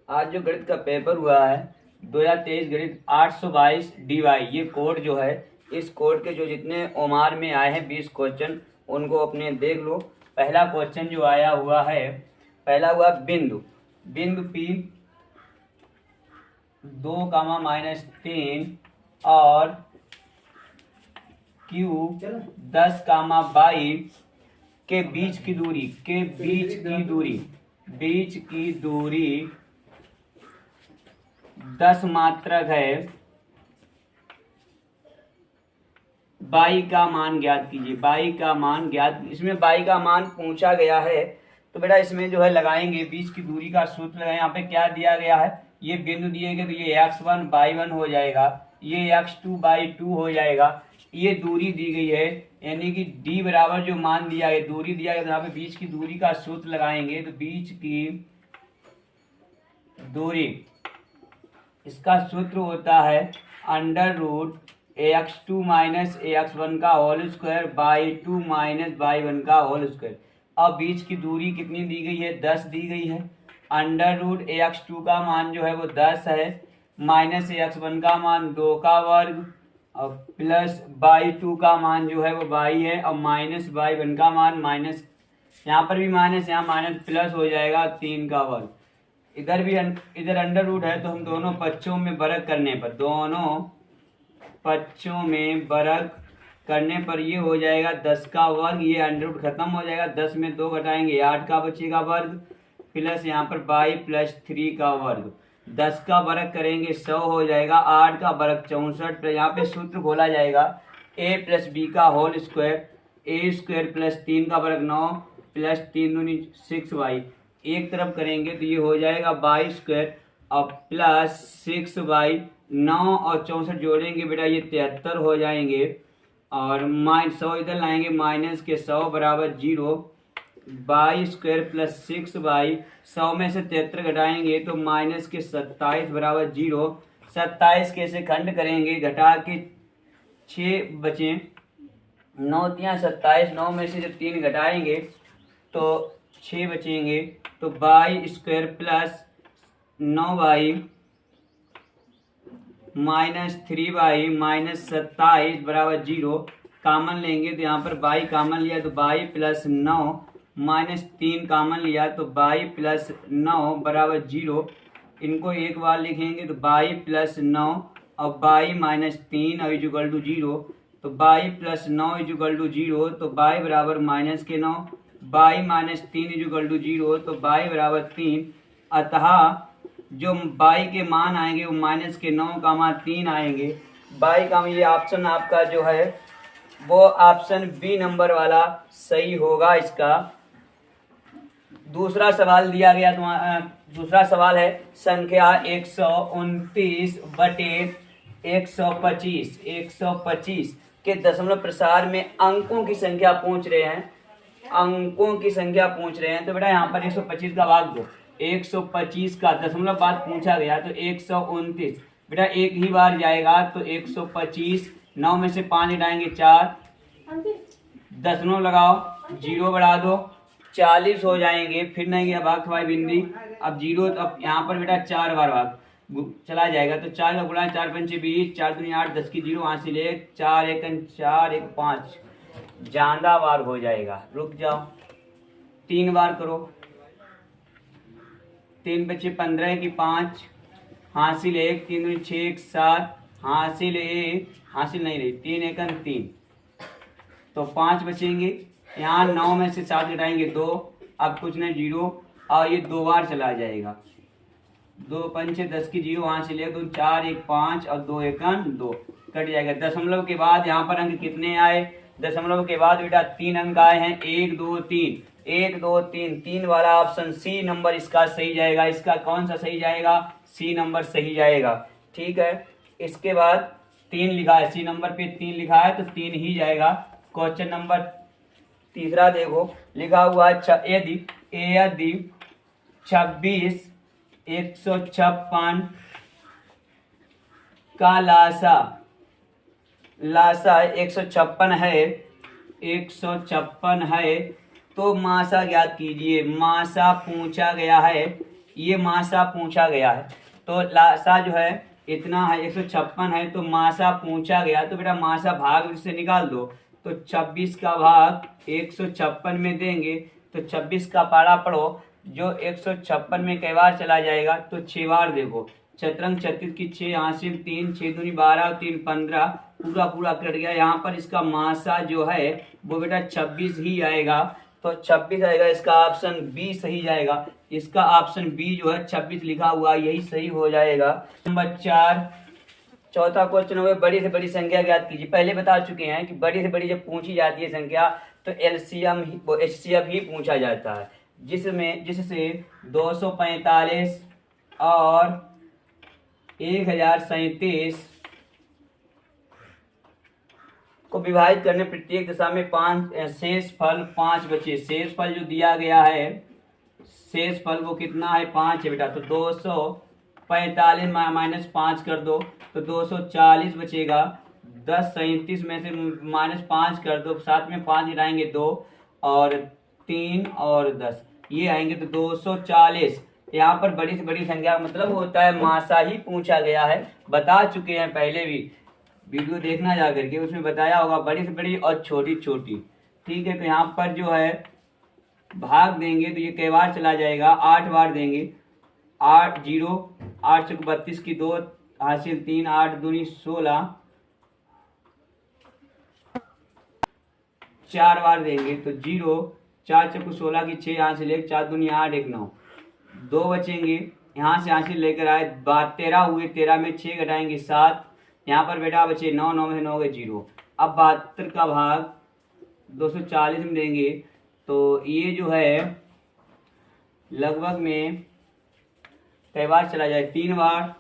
आज जो गणित का पेपर हुआ है 2023 गणित 822 DY, ये कोड जो है, इस कोड के जो जितने ओमार में आए हैं 20 क्वेश्चन, उनको अपने देख लो। पहला क्वेश्चन जो आया हुआ है, पहला हुआ बिंदु बिंदु P 2, और Q 10, के बीच की दूरी 10 मात्रक है। बाई का मान ज्ञात कीजिए। बाई का मान ज्ञात, इसमें बाई का मान पूछा गया है तो बेटा इसमें जो है लगाएंगे, बीच की दूरी का सूत्र लगाएं। यहाँ पे क्या दिया गया है, ये बिंदु दिए गए तो ये x1/1 हो जाएगा, ये x2/2 हो जाएगा। ये दूरी दी गई है, यानी कि d बराबर जो मान दिया है, दूरी दिया गया तो यहाँ पे बीच की दूरी का सूत्र लगाएंगे तो बीच की दूरी, इसका सूत्र होता है √ax2 - ax1 का होल स्क्वायर बाई 2 - y1 का होल स्क्वायर। अब बीच की दूरी कितनी दी गई है, 10 दी गई है। √ax2 का मान जो है वो 10 है, माइनस ax1 का मान 2 का वर्ग, और प्लस y2 का मान जो है वो y है, और माइनस y1 का मान माइनस, यहाँ पर भी माइनस, यहाँ माइनस प्लस हो जाएगा 3 का वर्ग। इधर भी इधर अंडर रूट है तो हम दोनों पक्षों में वर्ग करने पर ये हो जाएगा 10 का वर्ग, ये अंडर रूट खत्म हो जाएगा, 10 में 2 घटाएंगे 8 का बचेगा वर्ग, प्लस यहाँ पर y + 3 का वर्ग। 10 का वर्ग करेंगे 100 हो जाएगा, 8 का वर्ग 64, तो यहाँ पे सूत्र खोला जाएगा a + b का होल स्क्वायर, a² + 3 का वर्ग 9 + 3 दूनी 6y। एक तरफ करेंगे तो ये हो जाएगा y² और प्लस 6y, 9 और 64 जोड़ेंगे बेटा ये 73 हो जाएंगे, और -100 इधर लाएंगे, माइनस के 100 बराबर 0, y² + 6y, 100 में से 73 घटाएंगे तो माइनस के 27 बराबर 0। 27 के से खंड करेंगे, घटा के 6 बचे, 9 × 3 = 27, 9 में से जब 3 घटाएंगे तो 6 बचेंगे, तो y² + 9y - 3y - 27 बराबर 0। कामन लेंगे तो यहाँ पर y कामन लिया तो y + 9 - 3 कामन लिया तो y + 9 बराबर 0। इनको एक बार लिखेंगे तो y + 9 और y - 3 और इक्वल टू 0, तो y + 9 इक्वल टू 0, तो y बराबर -9, y - 3 इक्वल टू 0, तो y बराबर 3। अतः जो y के मान आएंगे वो -9, 3 आएंगे। y का ये ऑप्शन आपका जो है वो ऑप्शन बी नंबर वाला सही होगा इसका। दूसरा सवाल दिया गया, दूसरा सवाल है संख्या 129/125 के दशमलव प्रसार में अंकों की संख्या पूछ रहे हैं। तो बेटा यहाँ पर 125 का भाग दो, 125 का दशमलव बाद पूछा गया तो 129, बेटा एक ही बार जाएगा तो 125, 9 में से 5 घटाएंगे 4, दशमलव लगाओ, 0 बढ़ा दो, 40 हो जाएंगे। फिर नहीं गया भाग खवाई बिंदी, अब 0, तो अब यहाँ पर बेटा 4 बार भाग चला जाएगा तो 4 का गुणा 4 × 5 = 20, 4 दूनी 8, 10 की 0 हासिल 1, 4 × 1 = 4, 1 = 5, ज्यादा बार हो जाएगा। रुक जाओ, 3 बार करो, 3 बचे 15 की 5 हासिल 1, 3 दूनी 6, 1 7 हासिल 1, हासिल नहीं रही, 3 × 1 = 3, तो 5 बचेंगे। यहाँ 9 में से 7 घटाएंगे 2, अब कुछ नहीं 0, और ये 2 बार चला जाएगा, 2 × 5 = 10 की 0 हासिल 1, 2 4, 1 5 और 2 × 1 = 2, कट जाएगा। दशमलव के बाद यहाँ पर अंक कितने आए, दशमलव के बाद बेटा 3 अंक आए हैं, 1 2 3, 1 2 3, 3 वाला ऑप्शन सी नंबर इसका सही जाएगा। इसका कौन सा सही जाएगा, सी नंबर सही जाएगा। ठीक है, इसके बाद 3 लिखा है, सी नंबर पे 3 लिखा है तो 3 ही जाएगा। क्वेश्चन नंबर तीसरा देखो, लिखा हुआ है यदि 26 156 का लासा 156 है तो मासा ज्ञात कीजिए। मासा पूछा गया है ये मासा पूछा गया है। तो लासा जो है इतना है 156 है, तो मासा पूछा गया, तो बेटा मासा भाग से निकाल दो। तो 26 का भाग 156 में देंगे, तो 26 का पारा पढ़ो, जो 156 में कई बार चला जाएगा, तो 6 बार देखो। चतरंग 36 की 6 हासिल 3, 6 दूनी 12 और 3 15, पूरा पूरा कट गया। यहाँ पर इसका मासा जो है वो बेटा 26 ही आएगा, तो 26 आएगा, इसका ऑप्शन बी सही जाएगा। इसका ऑप्शन बी जो है 26 लिखा हुआ यही सही हो जाएगा। नंबर 4 चौथा क्वेश्चन हो, बड़ी से बड़ी संख्या ज्ञात कीजिए। पहले बता चुके हैं कि बड़ी से बड़ी जब पूछी जाती है संख्या तो एलसीएम एचसीएफ ही पूछा जाता है, जिससे 245 और 1037 को विभाजित करने प्रत्येक दिशा में 5 शेष फल 5 बचे। शेष फल जो दिया गया है, शेष फल वो कितना है 5 है बेटा, तो 245 माइनस 5 कर दो तो 240 बचेगा। 1037 में से -5 कर दो, साथ में 5 गिराएंगे 2 और 3 और 10 ये आएंगे, तो 240। यहाँ पर बड़ी से बड़ी संख्या मतलब होता है मासा ही पूछा गया है, बता चुके हैं पहले भी, वीडियो देखना जा करके, उसमें बताया होगा बड़ी से बड़ी और छोटी छोटी। ठीक है, तो यहाँ पर जो है भाग देंगे तो ये कई बार चला जाएगा, 8 बार देंगे। 8 0 8 चौक 32 की 2 हासिल 3, 8 दूनी 16, 4 बार देंगे तो 0, 4 चौक 16 की 6 हासिल 1, 4 दूनी 8 1 9, 2 बचेंगे। यहाँ से हासिल लेकर आए 13 हुए, 13 में 6 घटाएंगे 7, यहाँ पर बेटा बचे 9, 9 में से 9 गए 0। अब 72 का भाग 240 में देंगे तो ये जो है लगभग में कई बार चला जाए, 3 बार,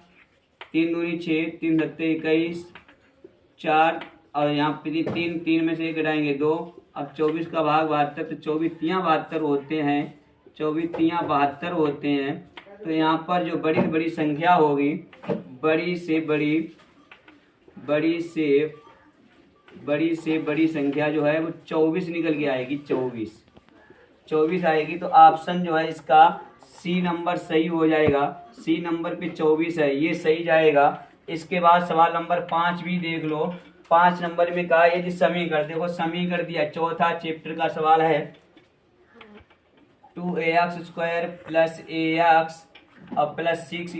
3 दूनी 6, 3 सत्ते 21, 4 और यहाँ पे 3 में से 1 घटाएंगे 2। अब 24 का भाग 72, तो 24 तियाँ 72 होते हैं, 24 तियाँ 72 होते हैं। तो यहाँ पर जो बड़ी से बड़ी संख्या होगी, बड़ी से बड़ी संख्या जो है वो 24 निकल के आएगी, 24 आएगी। तो ऑप्शन जो है इसका सी नंबर सही हो जाएगा। सी नंबर पे 24 है, ये सही जाएगा। इसके बाद सवाल नंबर 5 भी देख लो। 5 नंबर में कहा यदि समीकरण, देखो समीकरण दिया, चौथा चैप्टर का सवाल है। 2ax² + ax और +6 =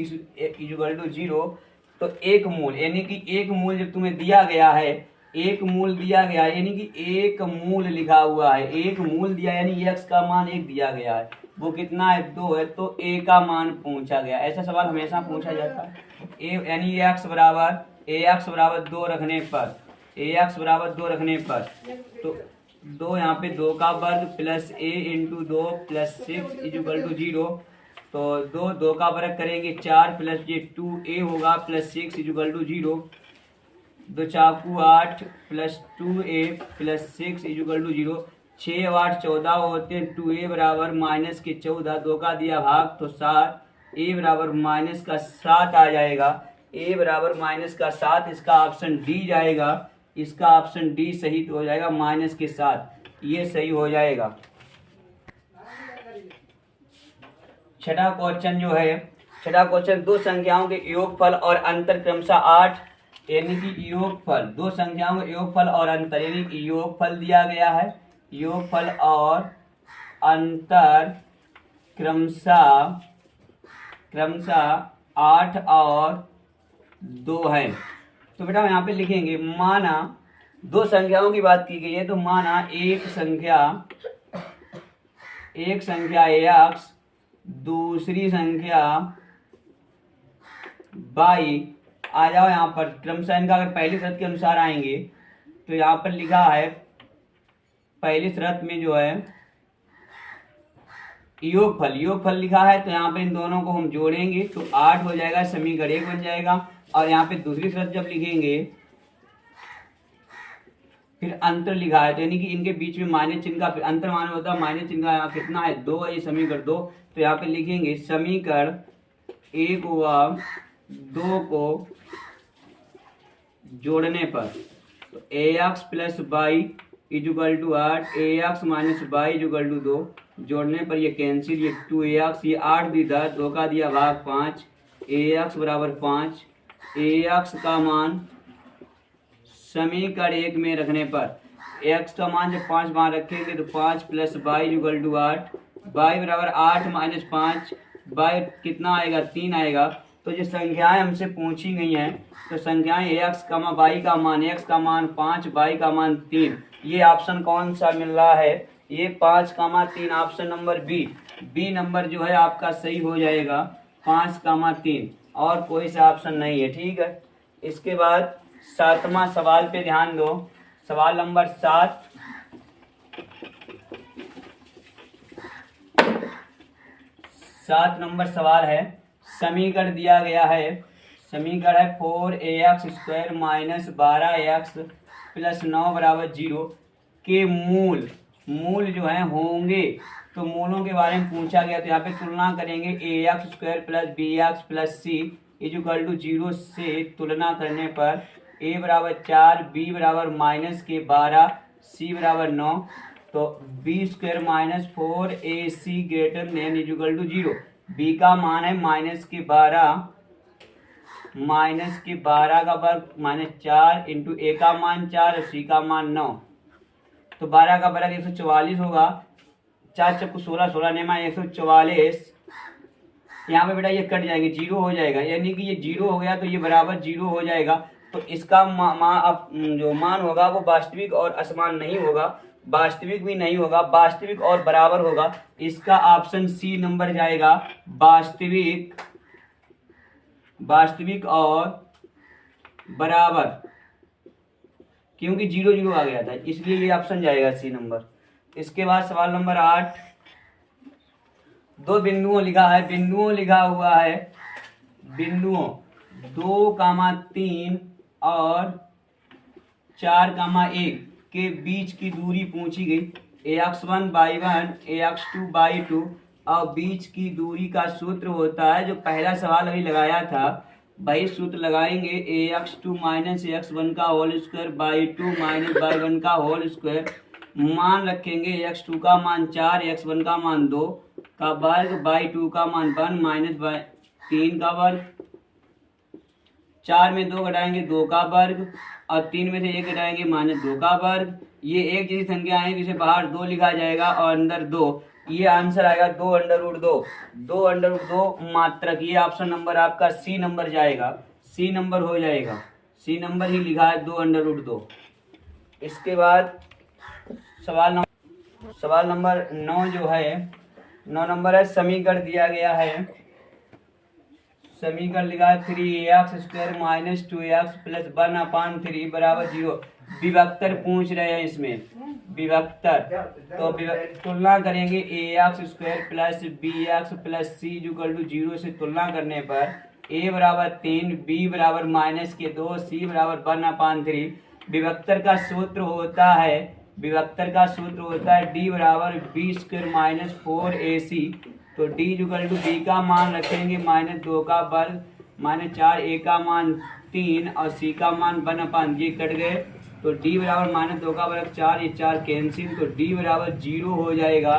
0। तो एक मूल, यानी कि एक मूल जब तुम्हें दिया गया है, एक मूल दिया गया है, यानी कि एक मूल लिखा हुआ है, एक मूल दिया यानी x का मान 1 दिया गया है, वो कितना है 2 है, तो a का मान पूछा गया। ऐसा सवाल हमेशा पूछा जाता है। यानी ax बराबर 2 रखने पर, तो 2 यहाँ पे 2 का वर्ग प्लस a × 2 + 6 = 0। तो 2 का वर्ग करेंगे 4 प्लस ये 2a होगा +6 = 0। 2 चाकू 8 + 2a + 6 = 0। 6 और 8 14 होते हैं। 2a बराबर -14, 2 का दिया भाग तो 7, a बराबर -7 आ जाएगा। a बराबर -7, इसका ऑप्शन डी जाएगा। इसका ऑप्शन डी सही हो जाएगा, -7, ये सही हो जाएगा। छठा क्वेश्चन जो है, छठा क्वेश्चन, दो संख्याओं के योगफल और अंतर क्रमशः 8, यानी कि योगफल, दो संख्याओं के योगफल और अंतर, यानी कि योगफल दिया गया है, योगफल और अंतर क्रमशः 8 और 2 है। तो बेटा यहाँ पे लिखेंगे, माना दो संख्याओं की बात की गई है, तो माना एक संख्या x, दूसरी संख्या y। आ जाओ यहाँ पर क्रमशः इनका अगर पहली शर्त के अनुसार आएंगे तो यहाँ पर लिखा है, पहली शर्त में जो है योगफल लिखा है, तो यहाँ पे इन दोनों को हम जोड़ेंगे तो 8 हो जाएगा, समीकरण 1 बन जाएगा। और यहाँ पे दूसरी शर्त जब लिखेंगे, फिर अंतर लिखा है, तो यानी कि इनके बीच में माइनस चिन्ह का अंतर मान होता है, माइनस चिन्ह का यहाँ कितना है 2 है, ये समीकरण 2। तो यहाँ पे लिखेंगे समीकरण 1 व 2 को जोड़ने पर, तो ax + y = 8, ax - y = 2, जोड़ने पर ये कैंसिल, ये 2ax, ये 8 भी था, 2 का दिया भाग 5, ax बराबर 5। ax का मान समीकरण 1 में रखने पर x का मान जब 5 बार रखेंगे तो 5 plus y equal to 8, y बराबर 8 माइनस 5, y कितना आएगा 3 आएगा। तो जो संख्याएं हमसे पूछी गई हैं तो संख्याएं x का मान y का मान, x का मान 5, y का मान 3, ये ऑप्शन कौन सा मिल रहा है, ये 5, 3, ऑप्शन नंबर बी नंबर जो है आपका सही हो जाएगा 5, 3, और कोई सा ऑप्शन नहीं है। ठीक है, इसके बाद 7वां सवाल पे ध्यान दो। सवाल नंबर 7, नंबर सवाल है, समीकरण दिया गया है, समीकरण है 4ax² माइनस 12x प्लस 9 बराबर 0 के मूल जो है होंगे। तो मूलों के बारे में पूछा गया, तो यहाँ पे तुलना करेंगे ax² plus bx plus c equal to 0 से तुलना करने पर a बराबर 4, b बराबर माइनस के 12, c बराबर 9, तो b² minus 4ac greater than equal to 0। b का मान है माइनस के 12 का वर्ग माइनस 4 इंटू a का मान 4 और c का मान 9, तो 12 का वर्ग 144 होगा, 4 चक्कू 16, 16 नेमा 144। यहाँ पे बेटा ये कट जाएंगे, 0 हो जाएगा, यानी कि ये 0 हो गया तो ये बराबर 0 हो जाएगा। तो इसका जो मान होगा वो वास्तविक और असमान नहीं होगा, वास्तविक भी नहीं होगा, वास्तविक और बराबर होगा। इसका ऑप्शन सी नंबर जाएगा, वास्तविक और बराबर, क्योंकि 0 0 आ गया था, इसलिए ये ऑप्शन जाएगा सी नंबर। इसके बाद सवाल नंबर 8, 2 बिंदुओं लिखा है, लिखा हुआ है, बिंदुओं 2, 3 और 4, 1 के बीच की दूरी पूछी गई। ax1 by1, ax2 by2, और बीच की दूरी का सूत्र होता है जो पहला सवाल अभी लगाया था, वही सूत्र लगाएंगे, ax2 माइनस ax1 का whole square by 2 minus y1 का होल स्क्वायर। मान रखेंगे ax2 का मान 4, ax1 का मान 2 का वर्ग बाई 2 का मान 1 माइनस 3 का वर्ग। 4 में 2 घटाएंगे 2 का वर्ग, और 3 में से 1 घटाएंगे माइनस 2 का वर्ग। ये एक जैसी संख्या है जिसे बाहर 2 लिखा जाएगा और अंदर 2, ये आंसर आएगा 2√2, 2√2 मात्रक। ये ऑप्शन नंबर आपका सी नंबर जाएगा, सी नंबर हो जाएगा, सी नंबर ही लिखा है 2√2। इसके बाद सवाल नंबर 9 जो है, 9 नंबर है, समीकरण दिया गया है, समीकरण लिखा है 3ax² माइनस 2x प्लस 1/3 बराबर 0। विभक्तर पूछ रहे हैं इसमें, विभक्तर, तो तुलना करेंगे ax² plus bx plus c equal to 0 से तुलना करने पर a बराबर 3, b बराबर माइनस के 2, c बराबर 1/3। विभक्तर का सूत्र होता है, d बराबर b² माइनस 4ac। तो d इक्वल टू b का मान रखेंगे माइनस 2 का वर्ग माइनस 4, a का मान 3 और c का मान 1/, ये कट गए, तो d बराबर माइनस 2 का वर्ग 4, ये 4 कैंसिल, तो d बराबर 0 हो जाएगा,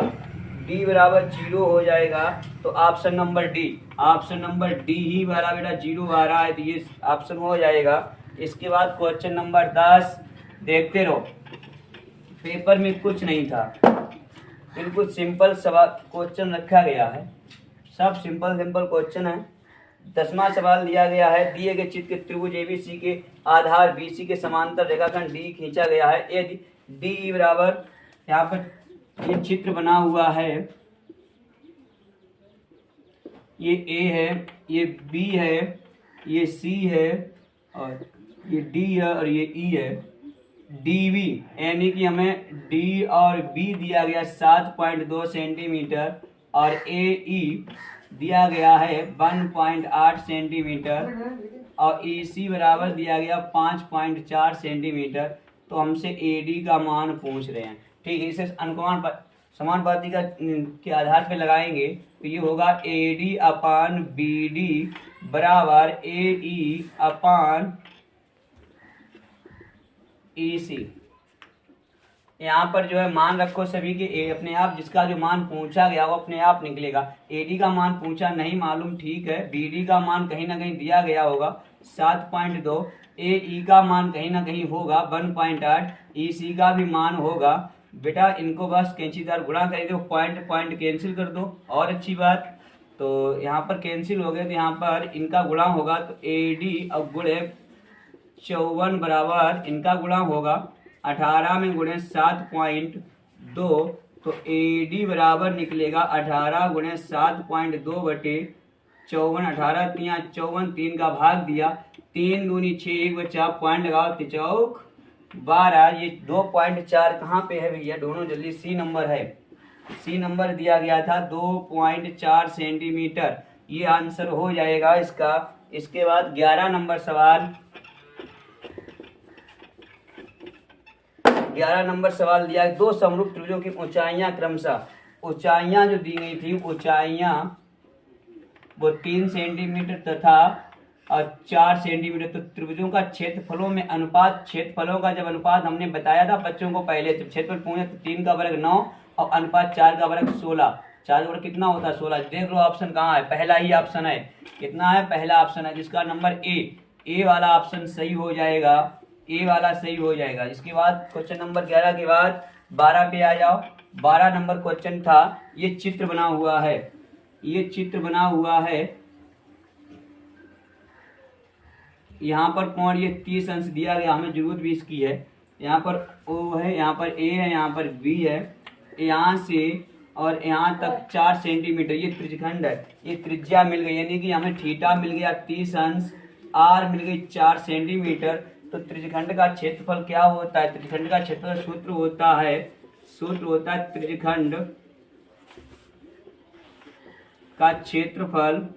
d बराबर 0 हो जाएगा। तो ऑप्शन नंबर डी ही वाला बेटा 0 आ रहा है, तो ये ऑप्शन हो जाएगा। इसके बाद क्वेश्चन नंबर 10 देखते रहो, पेपर में कुछ नहीं था, बिल्कुल सिंपल सवाल क्वेश्चन रखा गया है, सब सिंपल क्वेश्चन है। 10वां सवाल दिया गया है, दिए गए चित्र के त्रिभुज एबीसी के आधार बीसी के समांतर रेखाखंड डी खींचा गया है। यदि डी बराबर, यहाँ पर ये चित्र बना हुआ है, ये ए है, ये बी है, ये सी है, और ये डी है, और ये ई है। डीवी यानी कि हमें डी और बी दिया गया 7.2 सेंटीमीटर और ए दिया गया है 1.8 सेंटीमीटर और AC बराबर दिया गया 5.4 सेंटीमीटर। तो हमसे AD का मान पूछ रहे हैं, ठीक है। इसे समानुपाती के आधार पे लगाएंगे तो ये होगा AD अपान BD बराबर AE अपान EC। यहाँ पर जो है मान रखो सभी के ए अपने आप, जिसका जो मान पूछा गया वो अपने आप निकलेगा। एडी का मान पूछा नहीं मालूम, ठीक है। बीडी का मान कहीं ना कहीं दिया गया होगा 7.2। एई का मान कहीं ना कहीं होगा 1.8। ईसी का भी मान होगा। बेटा इनको बस कैंचीदार गुणा कर दो, पॉइंट पॉइंट कैंसिल कर दो, और अच्छी बात। तो यहाँ पर कैंसिल हो गए तो यहाँ पर इनका गुणा होगा, तो एडी अब गुणे 54 बराबर इनका गुणा होगा 18 में गुणे 7.2, तो एडी बराबर निकलेगा 18 गुणे 7.2 बटे 54। 18 तिया 54, 3 का भाग दिया, 3 दूनी 6, 1 बचा, पॉइंट लगाओ, 3 चौक 12। ये 2.4 कहाँ पे है भैया, ढूंढो जल्दी। सी नंबर है, सी नंबर दिया गया था 2.4 सेंटीमीटर, ये आंसर हो जाएगा इसका। इसके बाद 11 नंबर सवाल, 11 नंबर सवाल दिया है, दो समरूप त्रिभुजों की ऊंचाइयां क्रमशः, ऊंचाइयां जो दी गई थी ऊंचाइयां वो 3 सेंटीमीटर तथा और 4 सेंटीमीटर। तो त्रिभुजों का क्षेत्रफलों में अनुपात, क्षेत्रफलों का जब अनुपात हमने बताया था बच्चों को पहले, तो क्षेत्रफल पूछे तो 3 का वर्ग 9 और अनुपात 4 का वर्ग 16। 4 का वर्ग कितना होता है 16। देख लो ऑप्शन कहाँ है, पहला ही ऑप्शन है। कितना है, पहला ऑप्शन है, जिसका नंबर ए वाला ऑप्शन सही हो जाएगा, ए वाला सही हो जाएगा। इसके बाद क्वेश्चन नंबर 11 के बाद 12 पे आ जाओ। 12 नंबर क्वेश्चन था, ये चित्र बना हुआ है, ये चित्र बना हुआ है। यहाँ पर कोण ये 30 अंश दिया गया, हमें जरूरत भी इसकी है। यहाँ पर ओ है, यहाँ पर ए है, यहाँ पर बी है। यहाँ से और यहाँ तक 4 सेंटीमीटर ये त्रिज्यखंड है, ये त्रिज्या मिल गई, यानी कि हमें थीटा मिल गया 30 अंश, आर मिल गई 4 सेंटीमीटर। तो त्रिज्यखंड का क्षेत्रफल क्या होता है, त्रिज्यखंड का क्षेत्रफल सूत्र होता है त्रिज्यखंड का क्षेत्रफल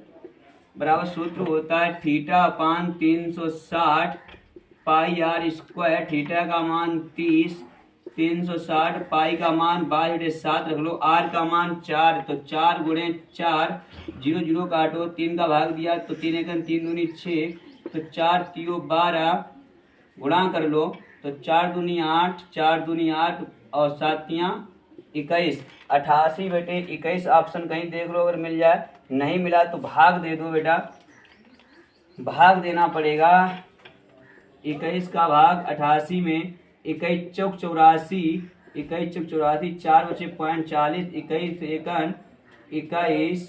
बराबर सूत्र होता है theta upon 360 pi R square. Theta का मान 30, 360 पाई का मान 12/7 रख लो, आर का मान 4, तो 4 गुणे 4, 0 0 काटो, 3 का भाग दिया तो 3 एकम 3 दूनी 6, तो 4 3 12 गुणा कर लो, तो 4 दूनी 8, 4 दूनी 8 और 7 21, 88/21 ऑप्शन कहीं देख लो, अगर मिल जाए, नहीं मिला तो भाग दे दो बेटा, भाग देना पड़ेगा। 21 का भाग 88 में, 21 चौक 84, 21 चौक 84, 4 बचे पॉइंट 40, 21 एकन 21,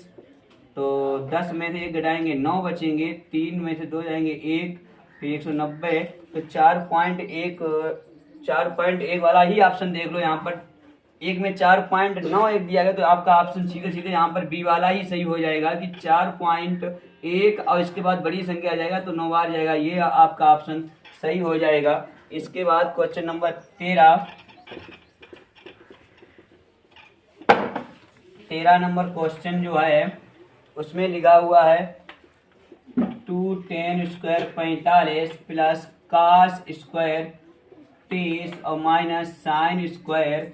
तो 10 में से 1 घटाएंगे 9 बचेंगे, 3 में से 2 जाएंगे 1, फिर 190, तो 4.1 वाला ही ऑप्शन देख लो। यहाँ पर 1 में 4.91 दिया गया, तो आपका ऑप्शन सीधे सीधे यहाँ पर बी वाला ही सही हो जाएगा कि 4.1 और इसके बाद बड़ी संख्या आ जाएगा तो 9 बार जाएगा, ये आपका ऑप्शन सही हो जाएगा। इसके बाद क्वेश्चन नंबर 13 नंबर क्वेश्चन जो है उसमें लिखा हुआ है 2 tan square 45 plus cos square 30 और माइनस साइन स्क्वायर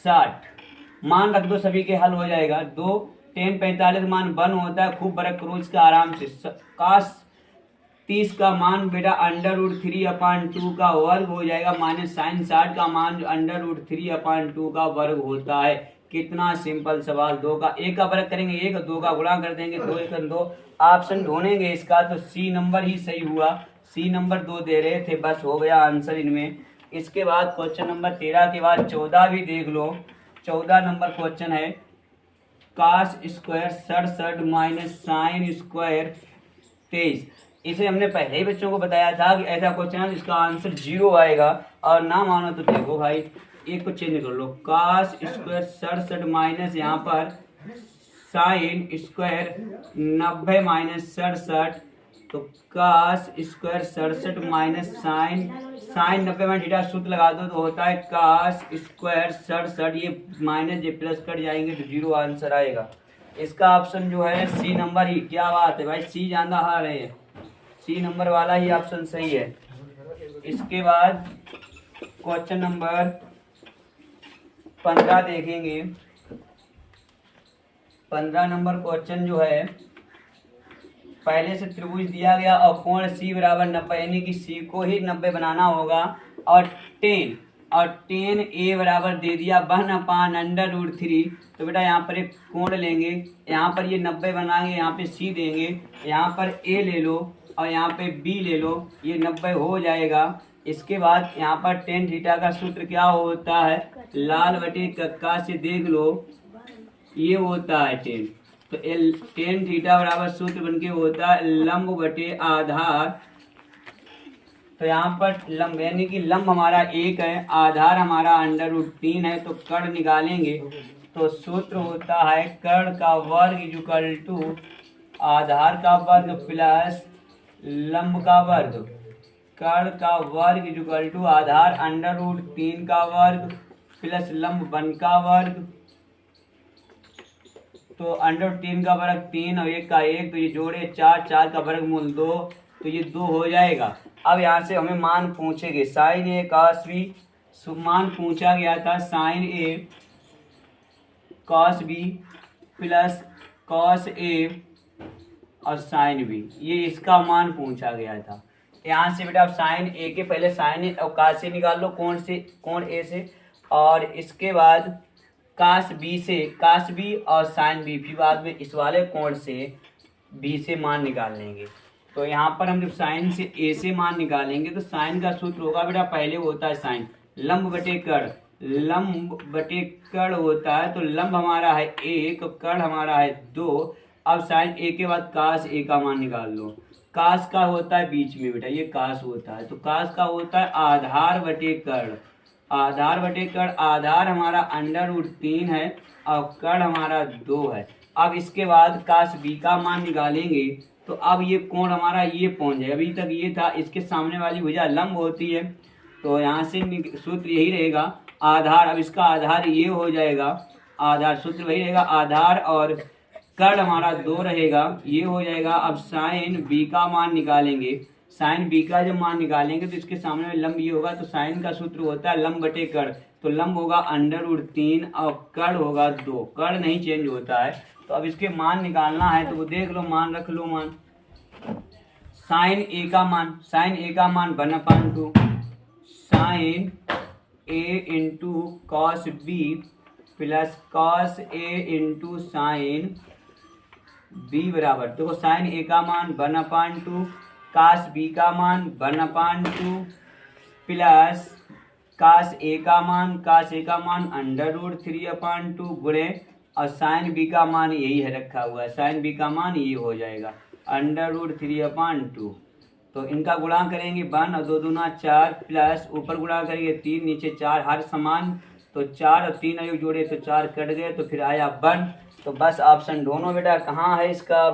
60। मान रख दो, सभी के हल हो जाएगा। 2 tan 45 मान 1 होता है, खूब बरक करो इसका आराम से। कास 30 का मान बेटा √3/2 का वर्ग हो जाएगा, माइनस साइन 60 का मान √3/2 का वर्ग होता है। कितना सिंपल सवाल। 2 का 1 का वर्ग करेंगे 1, 2 का गुणा कर देंगे 2 1 2, ऑप्शन ढूंढेंगे इसका, तो सी नंबर ही सही हुआ। सी नंबर 2 दे रहे थे, बस हो गया आंसर इनमें। इसके बाद क्वेश्चन नंबर 13 के बाद 14 भी देख लो। 14 नंबर क्वेश्चन है cos square 67 minus sine square 23। इसे हमने पहले ही बच्चों को बताया था कि ऐसा क्वेश्चन है जिसका आंसर 0 आएगा, और ना मानो तो देखो भाई एक को चेंज कर लो। कास स्क्वायर 67 माइनस यहाँ पर साइन स्क्वायर 90 माइनस 67, तो कास स्क्वायर 67 माइनस साइन 90 में थीटा सूत्र लगा दो तो होता है कास स्क्वायर 67, ये माइनस ये प्लस कट जाएंगे तो 0 आंसर आएगा। इसका ऑप्शन जो है सी नंबर ही। क्या बात है भाई, सी ज्यादा आ रहे हैं, सी नंबर वाला ही ऑप्शन सही है। इसके बाद क्वेश्चन नंबर 15 देखेंगे। 15 नंबर क्वेश्चन जो है, पहले से त्रिभुज दिया गया और कोण सी बराबर 90, यानी कि सी को ही 90 बनाना होगा, और टेन और टेन ए बराबर दे दिया 1/√3। तो बेटा यहाँ पर एक कोण लेंगे, यहाँ पर ये 90 बनाएंगे, यहाँ पे सी देंगे, यहाँ पर ए ले लो और यहाँ पे बी ले लो, ये 90 हो जाएगा। इसके बाद यहाँ पर टेन थीटा का सूत्र क्या होता है, लाल बटे कक्का से देख लो, ये होता है टेन। तो टेन थीटा बराबर सूत्र बनके होता है लंब बटे आधार। तो यहाँ पर लंब यानी कि लंब हमारा 1 है, आधार हमारा √3 है, तो कर्ण निकालेंगे तो सूत्र होता है कर्ण का वर्ग इक्वल टू आधार का वर्ग प्लस लंब का वर्ग। कर्ण का वर्ग इक्वल टू आधार √3 का वर्ग प्लस लंब 1 का वर्ग। तो √3 का वर्ग 3 और 1 का 1, तो ये जोड़े 4, 4 का वर्गमूल 2, तो ये 2 हो जाएगा। अब यहाँ से हमें मान पूछेंगे साइन ए कॉस बी। मान पूछा गया था साइन ए कॉस बी प्लस कॉस ए और साइन बी, ये इसका मान पूछा गया था। यहाँ से बेटा आप साइन ए के पहले साइन ए और कॉस ए निकाल लो कोण ए से, और इसके बाद कॉस बी और साइन बी, फिर बाद में इस वाले कोण से बी से मान निकाल लेंगे। तो यहाँ पर हम जब साइन से ए से मान निकालेंगे तो साइन का सूत्र होगा बेटा, पहले होता है साइन लंब बटे कर्ण होता है। तो लंब हमारा है 1, कर्ण हमारा है 2। अब साइन ए के बाद कॉस ए का मान निकाल लो। कॉस का होता है बीच में बेटा, ये कॉस होता है, तो कॉस का होता है आधार बटे कर्ण। आधार हमारा √3 है और कर्ण हमारा 2 है। अब इसके बाद कॉस बी का मान निकालेंगे तो अब ये कोण हमारा ये पहुंच जाए, अभी तक ये था, इसके सामने वाली भुजा लंब होती है, तो यहाँ से सूत्र यही रहेगा आधार। अब इसका आधार ये हो जाएगा, आधार सूत्र वही रहेगा, आधार और कर्ण हमारा 2 रहेगा, ये हो जाएगा। अब साइन बी का मान निकालेंगे, साइन बी का जब मान निकालेंगे तो इसके सामने में लंब ये होगा, तो साइन का सूत्र होता है लंब बटे कर्ण। तो लंब होगा √3 और कर्ण होगा 2, कर्ण नहीं चेंज होता है। तो अब इसके मान निकालना है, तो वो देख लो, मान रख लो। मान साइन ए का मान 1/2 sine A into cos B plus cos A into sine B बराबर, देखो साइन ए का मान 1/2, कॉस बी का मान 1/2 प्लस कॉस ए का मान √3/2 गुणे, और साइन बी का मान यही है रखा हुआ है, साइन बी का मान ये हो जाएगा √3/2। तो इनका गुणा करेंगे 1 और 2 दूना 4 प्लस ऊपर गुणा करेंगे 3 नीचे 4, हर समान, तो 4 और 3 अयोग जोड़े तो 4 कट गए, तो फिर आया 1। तो बस ऑप्शन दोनों बेटा कहाँ है इसका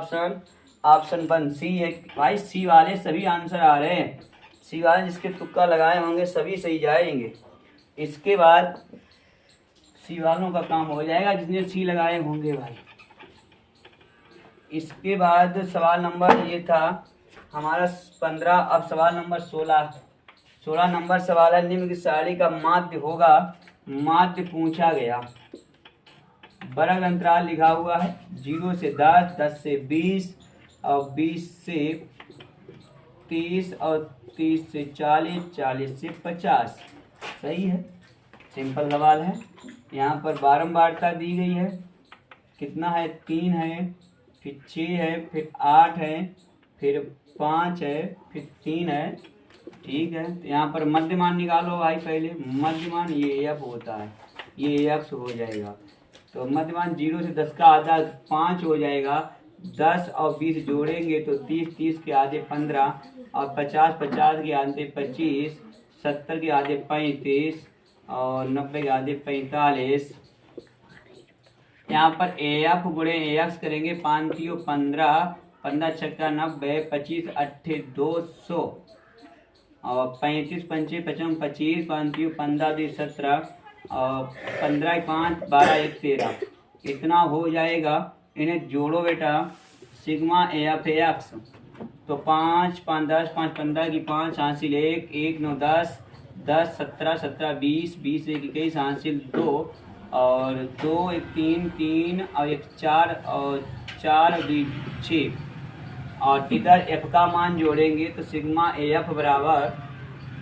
ऑप्शन 1 सी है भाई। सी वाले सभी आंसर आ रहे हैं, सी वाले जिसके तुक्का लगाए होंगे सभी सही जाएंगे। इसके बाद सी वालों का काम हो जाएगा जिसने सी लगाए होंगे भाई। इसके बाद सवाल नंबर ये था हमारा 15। अब सवाल नंबर 16 नंबर सवाल है, निम्न की सारणी का माध्य होगा। माध्य पूछा गया, वर्ग अंतराल लिखा हुआ है 0 से 10, 10 से 20 और 20 से 30 और 30 से 40, 40 से 50। सही है, सिंपल सवाल है। यहाँ पर बारंबारता दी गई है, कितना है 3 है, फिर 6 है, फिर 8 है, फिर 5 है, फिर 3 है। ठीक है, तो यहाँ पर मध्यमान निकालो भाई। पहले मध्यमान ये एफ होता है, ये एक्स हो जाएगा। तो मध्यमान 0 से 10 का आधा 5 हो जाएगा। 10 और 20 जोड़ेंगे तो 30, 30 के आधे 15 और 50, 50 के आधे 25, 70 के आधे 35 और 90 के आधे 45। यहाँ पर ए एफ गुणे ए एक्स करेंगे, 5 3 15, 15 छक्का 90, 25 8 200 और 35 पंचे 55 25, 5 3 15 2 17 और 15 5 12 1 13। इतना हो जाएगा। इन्हें जोड़ो बेटा, sigma A F A x. तो 5 5 10 5 15 की 5 हासिल 1 1 9 10 10 17 17 20 20 1 21 हासिल 2 और 2 1 3 3 और 1 4 और 4 और 2 6 और इधर एफ का मान जोड़ेंगे तो सिग्मा ए एफ बराबर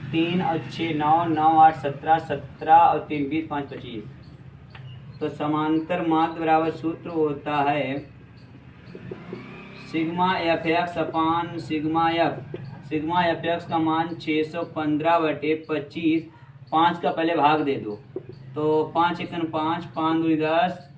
3 और 6 9, 9 8 17, 17 और 3 20, 5 25। तो समांतर माध्य बराबर सूत्र होता है सिग्मा एफ एक्स अपान sigma F. Sigma F x का मान 615/25। 5 का पहले भाग दे दो, तो 5 एकन 5, 5 दूनी 10,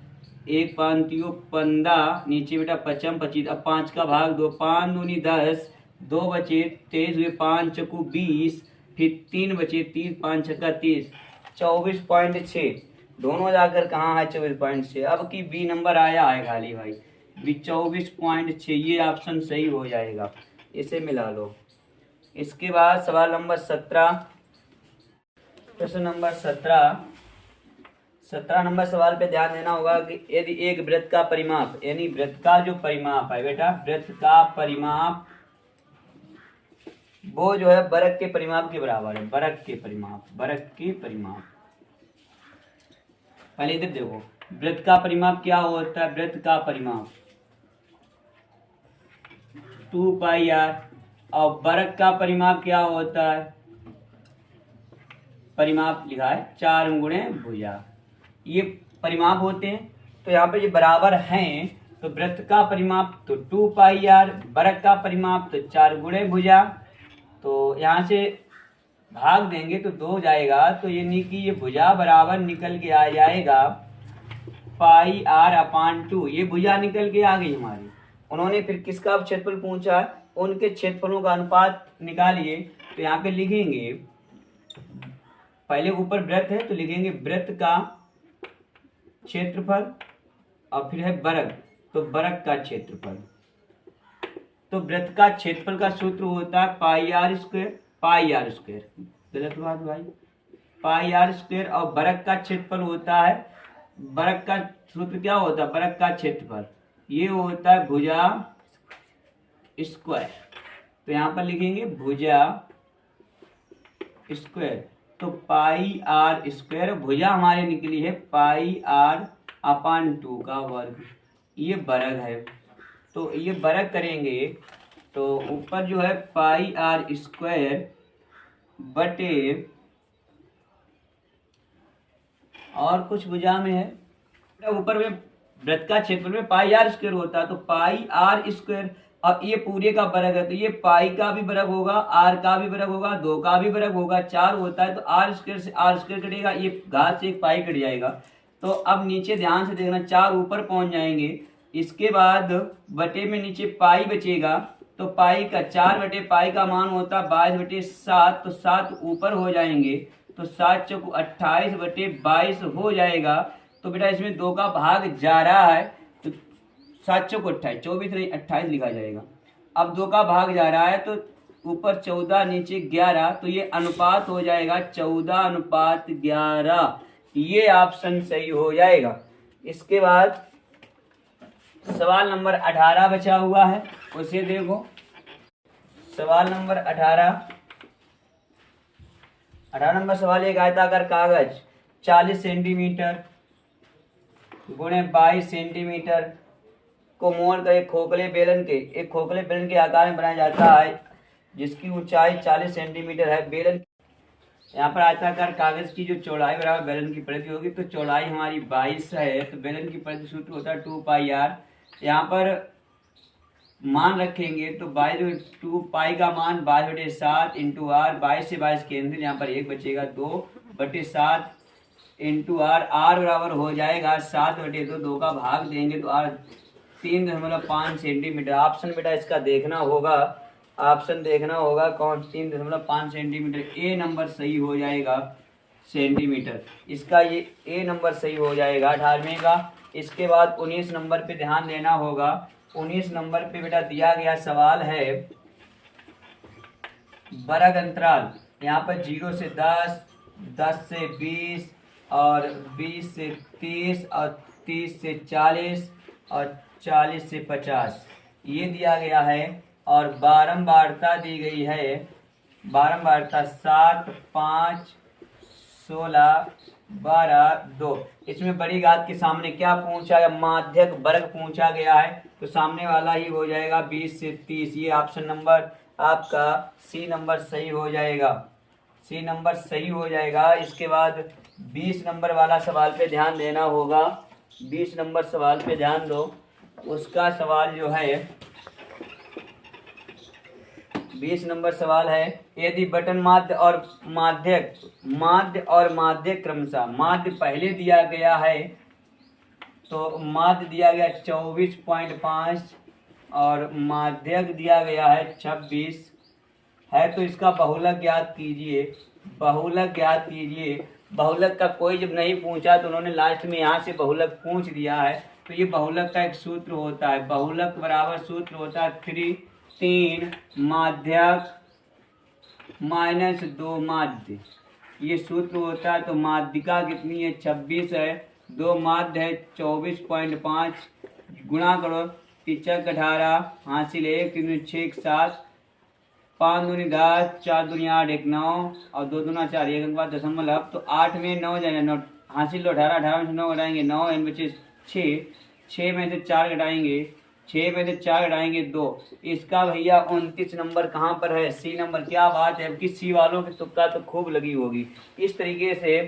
1 5 3 15, नीचे बेटा 55 25। अब 5 का भाग दो, 5 दूनी 10, 2 बचे 23 हुए, 5 चौकू 20, फिर 3 बचे 30, 5 छक्का 30, 24.6। दोनों जाकर कहाँ है 24.6। अब की बी नंबर आया है खाली भाई, बी 24.6। ये ऑप्शन सही हो जाएगा, इसे मिला लो। इसके बाद सवाल नंबर 17, प्रश्न नंबर 17 नंबर सवाल पे ध्यान देना होगा कि यदि एक वृत्त का परिमाप, यानी वृत्त का जो परिमाप है बेटा, वृत्त का परिमाप वो जो है वर्ग के परिमाप के बराबर है। वर्ग के परिमाप, वर्ग के परिमाप। पहले इधर देखो, वृत्त का परिमाप क्या होता है? वृत्त का परिमाप 2πr। और वर्ग का परिमाप क्या होता है? परिमाप लिखा है 4 गुणे भुजा। ये परिमाप होते हैं, तो यहाँ पे ये बराबर हैं, तो वृत्त का परिमाप तो 2πr, वर्ग का परिमाप तो 4 गुणे भुजा। तो यहाँ से भाग देंगे तो 2 जाएगा, तो यानी कि ये भुजा बराबर निकल के आ जाएगा πr/2। ये भुजा निकल के आ गई हमारी। उन्होंने फिर किसका क्षेत्रफल पूछा? उनके क्षेत्रफलों का अनुपात निकालिए। तो यहाँ पे लिखेंगे, पहले ऊपर वृत्त है तो लिखेंगे वृत्त का क्षेत्रफल, और फिर है वर्ग, तो वर्ग का क्षेत्रफल। तो वृत्त का क्षेत्रफल का सूत्र होता है πr²। गलत बात भाई, πr²। और वर्ग का क्षेत्रफल होता है, वर्ग का सूत्र क्या होता है? वर्ग का क्षेत्रफल ये होता है भुजा स्क्वायर। तो यहाँ पर लिखेंगे भुजा स्क्वायर, तो πr²। भुजा हमारे निकली है πr/2 का वर्ग, ये वर्ग है। तो ये वर्ग करेंगे तो ऊपर जो है πr² बटे, और कुछ भुजा में है, ऊपर में वृत्त का क्षेत्रफल में πr² होता है, तो πr²। अब ये पूरे का वर्ग है, तो ये पाई का भी वर्ग होगा, आर का भी वर्ग होगा, 2 का भी वर्ग होगा, 4 होता है, तो r² से r² कटेगा, ये घात से एक पाई कट जाएगा। तो अब नीचे ध्यान से देखना, 4 ऊपर पहुंच जाएंगे। इसके बाद बटे में नीचे पाई बचेगा, तो पाई का 4 बटे पाई का मान होता है 22/7, तो 7 ऊपर हो जाएंगे, तो 7 चौको 28/22 हो जाएगा। तो बेटा इसमें 2 का भाग जा रहा है, तो 7 चौको 28, 24 नहीं 28 लिखा जाएगा। अब 2 का भाग जा रहा है, तो ऊपर 14 नीचे 11, तो ये अनुपात हो जाएगा 14:11। ये ऑप्शन सही हो जाएगा। इसके बाद सवाल नंबर 18 बचा हुआ है, उसे देखो। सवाल नंबर 18 नंबर सवाल, एक आयताकार कागज 40 सेंटीमीटर गुणे 22 सेंटीमीटर को मोड़ कर एक खोखले बेलन के आकार में बनाया जाता है, जिसकी ऊंचाई 40 सेंटीमीटर है। बेलन, यहाँ पर आयताकार कागज की जो चौड़ाई बराबर बेलन की परिधि होगी, तो चौड़ाई हमारी 22 है, तो बेलन की परिधि सूत्र होता है 2πr। यहाँ पर मान रखेंगे तो 2 का मान 22/7 इंटू आर, 22 से 22 कैंसिल, यहाँ पर 1 बचेगा, 2/7 इंटू आर। आर बराबर हो जाएगा 7/2, 2 का भाग देंगे तो आर 3.5 सेंटीमीटर। ऑप्शन बेटा इसका देखना होगा, ऑप्शन देखना होगा कौन, 3.5 सेंटीमीटर। ए नंबर सही हो जाएगा सेंटीमीटर, इसका ये ए नंबर सही हो जाएगा 18वें का। इसके बाद 19 नंबर पे ध्यान देना होगा। 19 नंबर पे बेटा दिया गया सवाल है वर्ग अंतराल, यहाँ पर 0 से 10, 10 से 20 और 20 से 30 और 30 से 40 और 40 से 50 ये दिया गया है। और बारंबारता दी गई है, बारंबारता 7, 5, 16, 12, 2। इसमें बड़ी घात के सामने क्या पूछा है? माध्यक वर्ग पूछा गया है, तो सामने वाला ही हो जाएगा 20 से 30। ये ऑप्शन नंबर आपका सी नंबर सही हो जाएगा। सी नंबर सही हो जाएगा। इसके बाद 20 नंबर वाला सवाल पे ध्यान देना होगा। 20 नंबर सवाल पे ध्यान दो। उसका सवाल जो है 20 नंबर सवाल है, यदि बटन माध्य और माध्य क्रमशः माध्य पहले दिया गया है तो माध्य दिया गया 24.5 और माध्यक दिया गया है 26 है, तो इसका बहुलक ज्ञात कीजिए। बहुलक ज्ञात कीजिए। बहुलक का कोई जब नहीं पूछा तो उन्होंने लास्ट में यहाँ से बहुलक पूछ दिया है। तो ये बहुलक का एक सूत्र होता है, बहुलक बराबर सूत्र होता है 3 माध्यक माइनस 2 माध्य, ये सूत्र होता है। तो माध्यिका कितनी है 26 है, 2 माध्य है 24.5, गुणा करो 3 18 हासिल 1 3 6 7 5 दूनी 10 4 दूनी 8 1 9 और 2 दूना 4 1 अंक बाद दशमलव। तो 8 में 9 जाएगा, 9 हासिल 18 18 में से 9 घटाएंगे 9 एन बचे 6 में से 4 घटाएंगे 6 में से 4 घटाएंगे 2। इसका भैया 29 नंबर कहाँ पर है? C number. क्या बात है, कि सी वालों की तुक्का तो खूब लगी होगी। इस तरीके से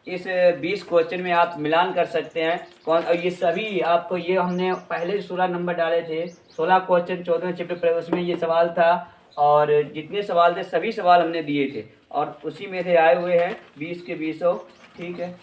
इस 20 क्वेश्चन में आप मिलान कर सकते हैं। कौन और ये सभी आपको, ये हमने पहले 16 नंबर डाले थे, 16 क्वेश्चन 14वें चैप्टर पर, उसमें ये सवाल था और जितने सवाल थे सभी सवाल हमने दिए थे और उसी में से आए हुए हैं 20 के 20। ठीक है।